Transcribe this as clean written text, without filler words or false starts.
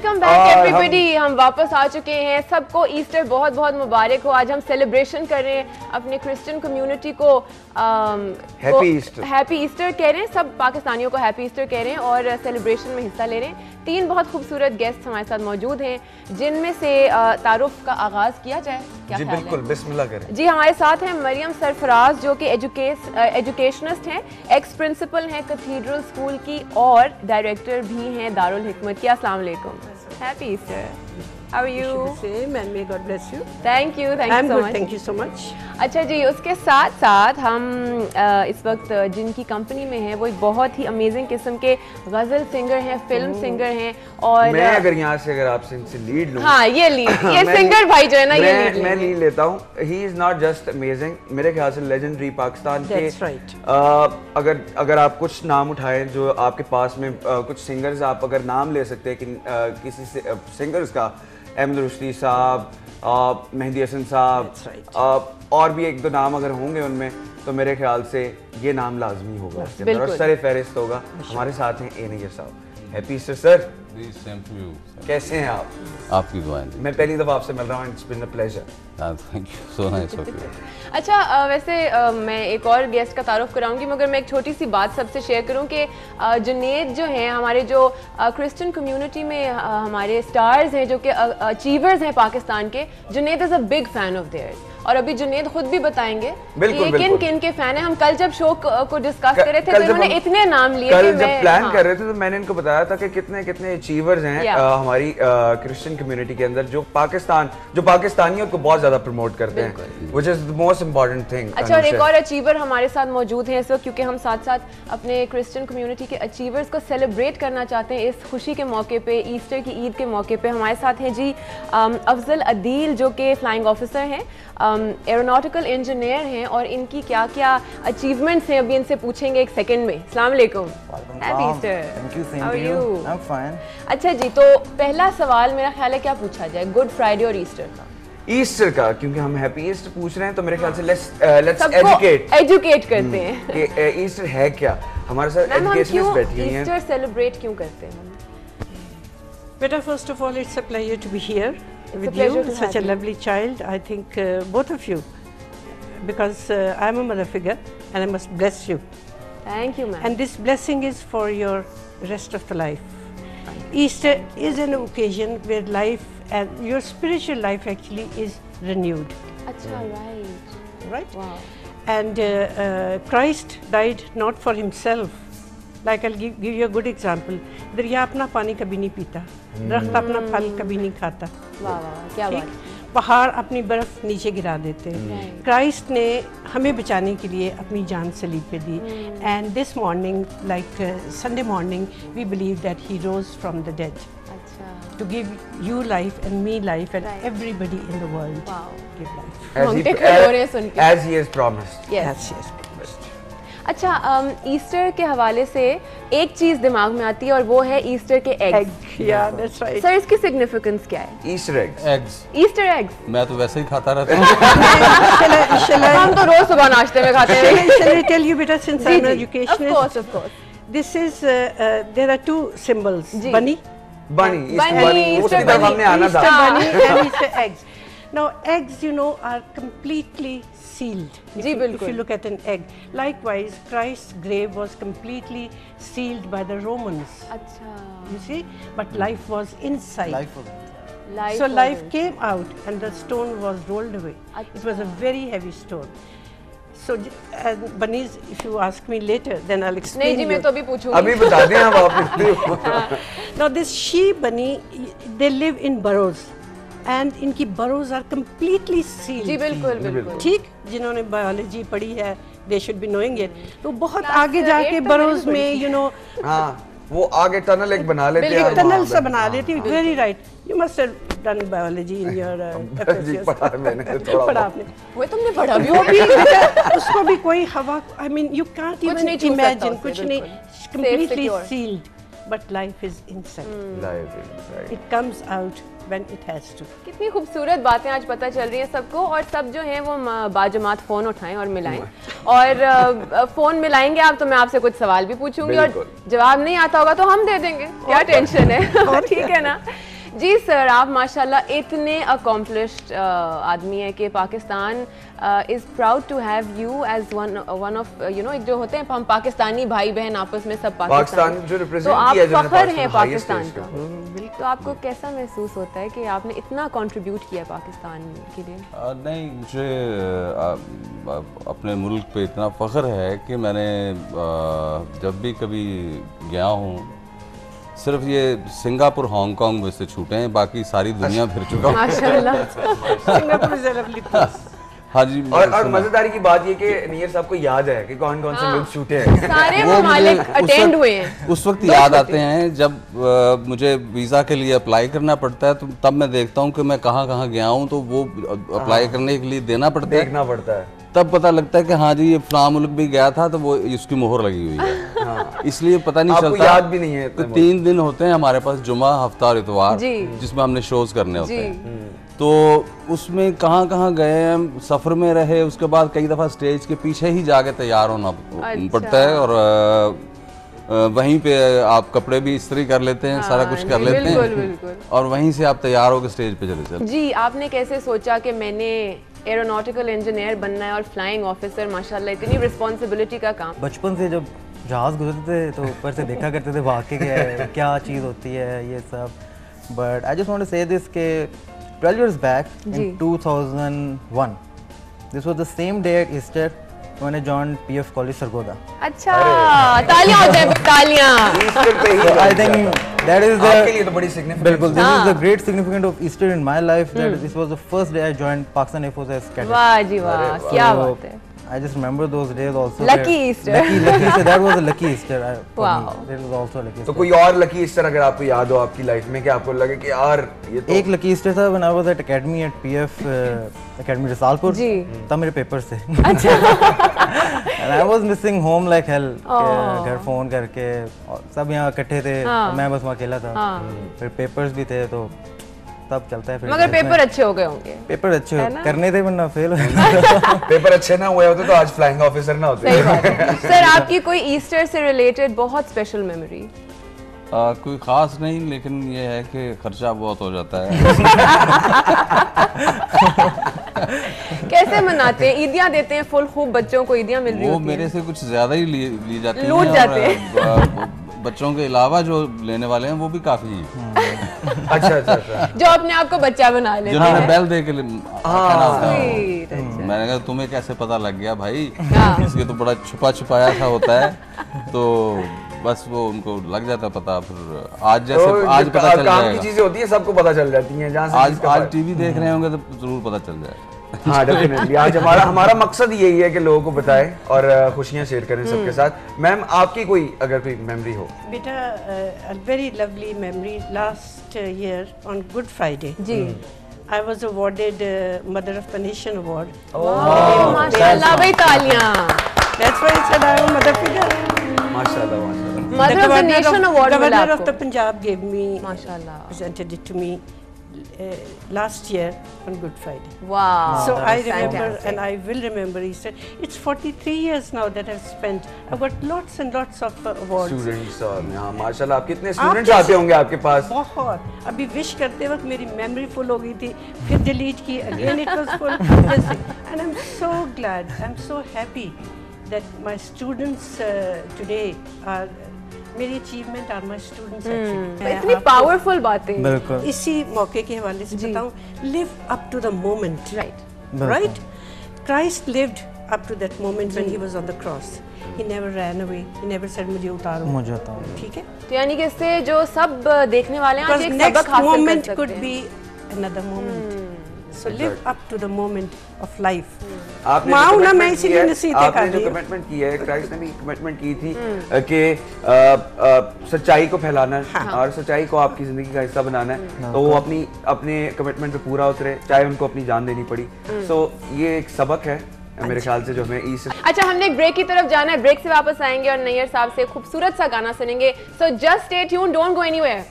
Welcome back everybody. हम वापस आ चुके हैं। सबको ईस्टर बहुत बहुत मुबारक हो। आज हम सेलिब्रेशन कर रहे हैं अपने क्रिश्चियन कम्युनिटी को हैप्पी ईस्टर कह रहे हैं। सब पाकिस्तानियों को हैप्पी ईस्टर कह रहे हैं और सेलिब्रेशन में हिस्सा ले रहे हैं। 3 बहुत खूबसूरत गेस्ट हमारे साथ मौजूद हैं, जिनमें से तारुफ का आगाज किया जाए। क्या जी बिल्कुल, बिस्मिल्लाह करें। जी हमारे साथ हैं मरियम सरफराज, जो कि एजुकेशनिस्ट हैं, एक्स प्रिंसिपल हैं कैथीड्रल स्कूल की और डायरेक्टर भी हैं दारुल हिकमत की। अस्सलाम वालेकुम। Happy Easter. How are you? Same and may God bless you. Thank you so much. Thank you so much. अच्छा जी, उसके साथ साथ हम इस वक्त जिनकी कंपनी में हैं वो एक बहुत ही अमेजिंग किस्म के गज़ल सिंगर हैं, फिल्म सिंगर हैं। और मैं अगर आपसे इनसे लीड लूं, हाँ ये सिंगर भाई जो है ना, मैं लीड लेता हूँ। He is not just amazing, मेरे ख्याल से लेजेंडरी पाकिस्तान के। right. अगर आप कुछ नाम उठाएं जो आपके पास में कुछ सिंगर्स आप अगर नाम ले सकते हैं कि किसी सिंगर्स का, अहमद रुश्दी साहब, मेहदी हसन साहब, और भी 1-2 नाम अगर होंगे उनमें, तो मेरे ख्याल से ये नाम लाजमी होगा उसके अंदर और सर फहरिस्त होगा। हमारे साथ हैं ए साहब। Happy Easter sir. कैसे हैं आप? आपकी दुआएं। मैं पहली दफ़ा आपसे मिल रहा हूँ। It's been a pleasure. Thank you so nice of you. अच्छा वैसे मैं एक और गेस्ट का तारुफ कराऊंगी, मगर मैं एक छोटी सी बात सबसे शेयर करूं कि जुनेद जो हैं हमारे, जो क्रिश्चियन कम्युनिटी में हमारे स्टार्स हैं, जो कि अचीवर्स हैं पाकिस्तान के, Junaid is a big fan of theirs. और अभी जुनेद खुद भी बताएंगे कि किन किन के फैन हैं। हम कल जब शो को डिस्कस कर रहे थे तो इन्होंने इतने नाम लिए कल जब प्लान कर रहे थे तो मैंने इनको बताया था कि कितने कितने अचीवर्स हैं हमारी क्रिश्चियन कम्युनिटी के अंदर, जो पाकिस्तानियों को बहुत ज्यादा प्रमोट करते हैं, which is the most important thing. अच्छा, और एक और अचीवर हमारे साथ मौजूद हैं इस वक्त, क्योंकि हम साथ साथ अपने क्रिश्चियन कम्युनिटी के अचीवर्स को सेलिब्रेट करना चाहते हैं इस खुशी के मौके पे, ईस्टर की ईद के मौके पे। हमारे साथ हैं जी अफजल अदील, जो कि फ्लाइंग ऑफिसर हैं, एरोनॉटिकल इंजीनियर हैं, और इनकी क्या क्या अचीवमेंट्स हैं अभी इनसे पूछेंगे एक सेकंड में। अस्सलाम वालेकुम। Happy Easter. How are you? I am fine. अच्छा जी, तो पहला सवाल मेरा ख्याल है क्या पूछा जाए, गुड फ्राइडे और ईस्टर का, क्योंकि हम हैप्पी ईस्टर पूछ रहे हैं तो मेरे ख्याल से लेट्स एजुकेट करते हैं कि ईस्टर है क्या। हमारे साथ एजुकेशनिस्ट बैठी हैं। ईस्टर सेलिब्रेट क्यों करते हैं? Beta, first of all, it's a pleasure to be here with you, such a lovely child. I think both of you, because I'm a mother figure and I must bless you. Thank you, ma'am. And this blessing is for your rest of the life. Easter is an occasion where life and your spiritual life actually is renewed. Achha, right. Right? Wow. And Christ died not for himself. Like I'll give you a good example. दरिया अपना पानी कभी नहीं पीता, दरख्त अपना फल कभी नहीं खाता, वाह वाह क्या बात। पहाड़ अपनी बर्फ नीचे गिरा देते हैं। क्राइस्ट ने हमें बचाने के लिए अपनी जान सलीब पे दी। And this morning, like Sunday morning, we believe that he rose from the dead to give you life and me life and everybody in the world. Wow. Give life. As he has promised. Yes, yes. अच्छा, Easter के हवाले से एक चीज दिमाग में आती है और वो है ईस्टर के eggs. Yeah, that's right. Sir, इसकी सिग्निफिकेंस क्या है? Easter eggs. ईस्टर एग्स मैं तो वैसे ही खाता रहता हूँ। हम तो रोज सुबह नाश्ते में खाते हैं। Shall I tell you, beta, since I'm an educationist? Of course. This is there are 2 symbols. Bunny. उसकी तरफ हमने आना था। Bunny and Easter eggs. Now eggs, you know, are completely sealed. If you look at an egg. Likewise, Christ's grave was completely sealed by the Romans. Achha. You see, but life was inside. So life came out and the stone was rolled away. Achha. It was a very heavy stone. So bunnies, if you ask me later, then I'll explain. नहीं जी, मैं तो अभी पूछूंगी। अभी बता दें आप। Now this she bunny, they live in burrows. And इनकी burrows are completely sealed. जी बिल्कुल। ठीक, जिन्होंने बायोलॉजी पढ़ी है, they should be knowing it. तो बहुत आगे जाके burrows में, you know, वो आगे टनल एक बना लेते हैं, टनल से बना लेती है। Very right. You must have done biology in your जी पढ़ा मैंने थोड़ा पढ़ा आपने। वो तुमने पढ़ा भी वो भी उसको भी कोई हवा, I mean you can't even imagine, कुछ नहीं, completely sealed, but life is inside. Life is inside. It comes out when it has to. कितनी खूबसूरत बातें आज पता चल रही हैं सबको, और सब जो हैं वो बाजमात फ़ोन उठाएं और मिलाएं। और फ़ोन मिलाएंगे आप तो मैं आपसे कुछ सवाल भी पूछूंगी और जवाब नहीं आता होगा तो हम दे देंगे, क्या टेंशन है। ठीक है ना। जी सर, आप माशाल्लाह इतने अकॉम्प्लिश्ड आदमी हैं कि Pakistan is proud to have you as one of you know, एक जो होते हैं हम पाकिस्तानी भाई बहन आपस में सब पाकिस्तान जो रिप्रेजेंट किया जाता है, फख्र है पाकिस्तान का। तो आपको कैसा महसूस होता है कि आपने इतना कंट्रीब्यूट किया पाकिस्तान के लिए? नहीं, मुझे अपने मुल्क पे इतना फ़ख्र है कि मैंने जब भी कभी गया हूँ, सिर्फ ये सिंगापुर हांगकांग में से छूटे हैं, बाकी सारी दुनिया फिर चुका हूँ। माशाल्लाह। Singapore is a lovely place. हाँ जी। और मजेदारी की बात ये कि नियर साहब को याद है कि कौन कौन से लोग छूटे हैं। सारे ममालिक अटेंड हुए हैं। उस वक्त याद आते हैं जब मुझे वीज़ा के लिए अप्लाई करना पड़ता है, तो तब मैं देखता हूँ कि मैं कहाँ कहाँ गया हूँ, तो वो अप्लाई करने के लिए देना पड़ता है, देखना पड़ता है। तब पता लगता है कि हाँ जी ये फलां मुल्क भी गया था, तो वो इसकी मोहर लगी हुई है। हाँ। इसलिए पता नहीं चलता, याद भी नहीं है। तो 3 दिन होते हैं हमारे पास, जुमा, हफ्ता और इतवार, जिसमें हमने शोज करने होते हैं। तो उसमें कहाँ कहाँ गए हम, सफ़र में रहे, उसके बाद कई दफ़ा स्टेज के पीछे ही जाके तैयार होना पड़ता है, और वहीं पे आप कपड़े भी इस्त्री कर लेते हैं, सारा कुछ कर लेते हैं, और वहीं से आप तैयार होकर स्टेज पे चले जाते हैं। जी, आपने कैसे सोचा कि मैंने एरोनॉटिकल इंजीनियर बनना है और फ्लाइंग ऑफिसर? माशाल्लाह इतनी रिस्पॉन्सिबिलिटी का काम। बचपन से जब जहाज़ गुजरते थे तो ऊपर से देखा करते थे वाकई क्या चीज़ होती है ये सब। But I just want to say this के 12 years back in 2001, this was the same day at Easter when I joined PF College Sargodha. अच्छा, तालियां हो जाए, तालियां। ईस्टर पे ही I think that is the आपके लिए तो बड़ी significant। बिल्कुल, this is the great significance of Easter in my life, that this was the first day I joined Pakistan Air Force as cadet. वाह जी वाह, क्या बात है। I just remember those days also. Lucky Easter. Lucky Easter. That was a lucky Easter. Wow. That was also a lucky Easter. तो कोई और lucky Easter अगर आपको याद हो आपकी लाइफ में, कि आपको लगे कि यार ये तो एक lucky Easter था when I was at academy at PF academy Risalpur, तब मेरे पेपर्स थे। And I was missing home like hell. घर फोन करके सब यहाँ इकट्ठे थे, मैं बस वहाँ अकेला था, फिर पेपर्स भी थे, तो तब चलता है। फिर मगर पेपर अच्छे हो गए होंगे। पेपर अच्छे करने थे वरना फेल। पेपर अच्छे ना हुए होते तो आज फ्लाइंग ऑफिसर ना होते। सही बात है। सर, आपकी कोई ईस्टर से रिलेटेड बहुत स्पेशल मेमोरी? कोई खास नहीं, लेकिन ये है कि खर्चा बहुत हो जाता है। कैसे मनाते हैं? ईदियाँ देते हैं फुल खूब, बच्चों को ईदियाँ मिल रही होती हैं? वो मेरे से कुछ ज्यादा ही ली जाती हैं, लूट जाते हैं। बच्चों के अलावा जो लेने वाले हैं वो भी काफी हैं। अच्छा। जो अपने आप को बच्चा बना लेते हैं, जिन्होंने बेल दे के मैंने कहा तुम्हें कैसे पता लग गया भाई, इसके तो बड़ा छुपाया सा होता है, तो बस वो उनको लग जाता पता। फिर आज जैसे तो आज पता चल जाएगा, की चीजें होती है सबको पता चल जाती हैं। जहाँ आज टीवी देख रहे होंगे तो जरूर पता चल जाएगा। हाँ डेफिनेटली, आज हमारा मकसद यही है कि लोगों को बताएं और खुशियाँ शेयर करें सबके साथ। मैम, आपकी अगर कोई मेमोरी हो? बेटा, a very lovely memory last year on Good Friday. Ji. I was awarded Mother of the Nation award. माशाल्लाह भाई, तालियां। That's why I said I am a mother figure. माशाल्लाह। Mother of the Nation award मिला Governor of आपको? the Punjab gave me, माशाल्लाह, presented it to me last year on Good Friday. Wow. So I remember, and I will remember Easter. It's 43 years now that I've spent. I've got lots and lots of awards. Students और यहाँ माशाल्लाह आप कितने students आते होंगे आपके पास? बहुत। अभी विश करते वक्त मेरी मेमोरी फुल हो गई थी, फिर डिलीट की, again it was full. And I'm so glad, I'm so happy that my students today are. मेरी achievement are my students actually. इतनी पावरफुल बातें। बिल्कुल। इसी मौके के हवाले से बताऊं, live up to the moment. Right, Christ lived up to that moment when he was on the cross. He never ran away, he never said मुझे उतारो, मुझे उतारो। ठीक है, तो यानी कि इससे जो सब देखने वाले हैं आज एक सबक हासिल मोमेंट कर कुड सकते be another moment. So live up to the moment of life. आपने जो कमिटमेंट की है, क्राइस्ट ने भी कमिटमेंट की थी कि सच्चाई को फैलाना है और सच्चाई को आपकी जिंदगी का हिस्सा बनाना है, तो वो अपने कमिटमेंट पे पूरा उतरे, चाहे उनको अपनी जान देनी पड़ी। सो ये एक सबक है मेरे ख्याल से जो हमें अच्छा, हमने एक ब्रेक की तरफ जाना है, ब्रेक से वापस आएंगे और नैयर साहब से खूबसूरत सा गाना सुनेंगे। So just stay tuned, don't go anywhere.